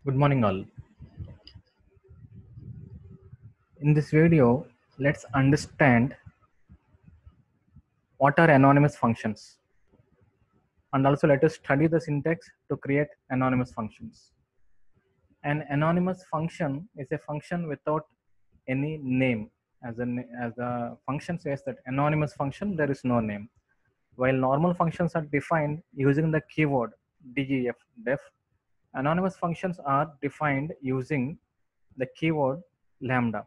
Good morning all. In this video, let's understand what are anonymous functions, and also let us study the syntax to create anonymous functions. An anonymous function is a function without any name. As the function says that anonymous function, there is no name. While normal functions are defined using the keyword def, anonymous functions are defined using the keyword lambda.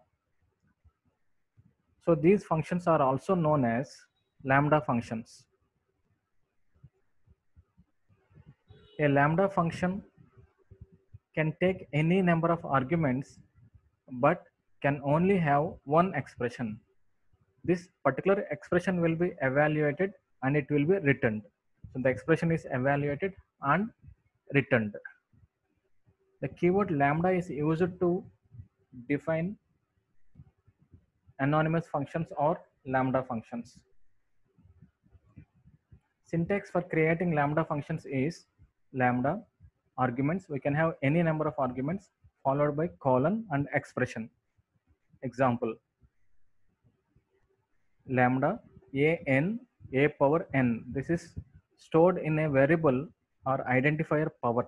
So these functions are also known as lambda functions. A lambda function can take any number of arguments but can only have one expression. This particular expression will be evaluated and it will be returned. So the expression is evaluated and returned. The keyword lambda is used to define anonymous functions or lambda functions. Syntax for creating lambda functions is lambda arguments. We can have any number of arguments followed by colon and expression. Example, lambda a power n. This is stored in a variable or identifier power.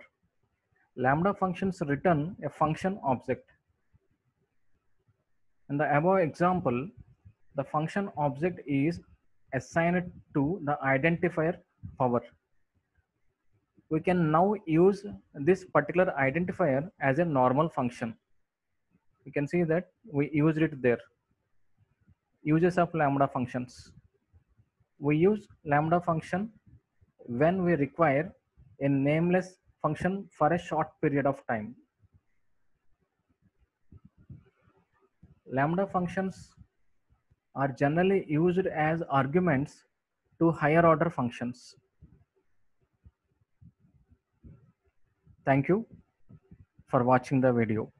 Lambda functions return a function object. In the above example, the function object is assigned to the identifier power. We can now use this particular identifier as a normal function. You can see that we used it there. Uses of lambda functions. We use lambda function when we require a nameless function for a short period of time. Lambda functions are generally used as arguments to higher order functions. Thank you for watching the video.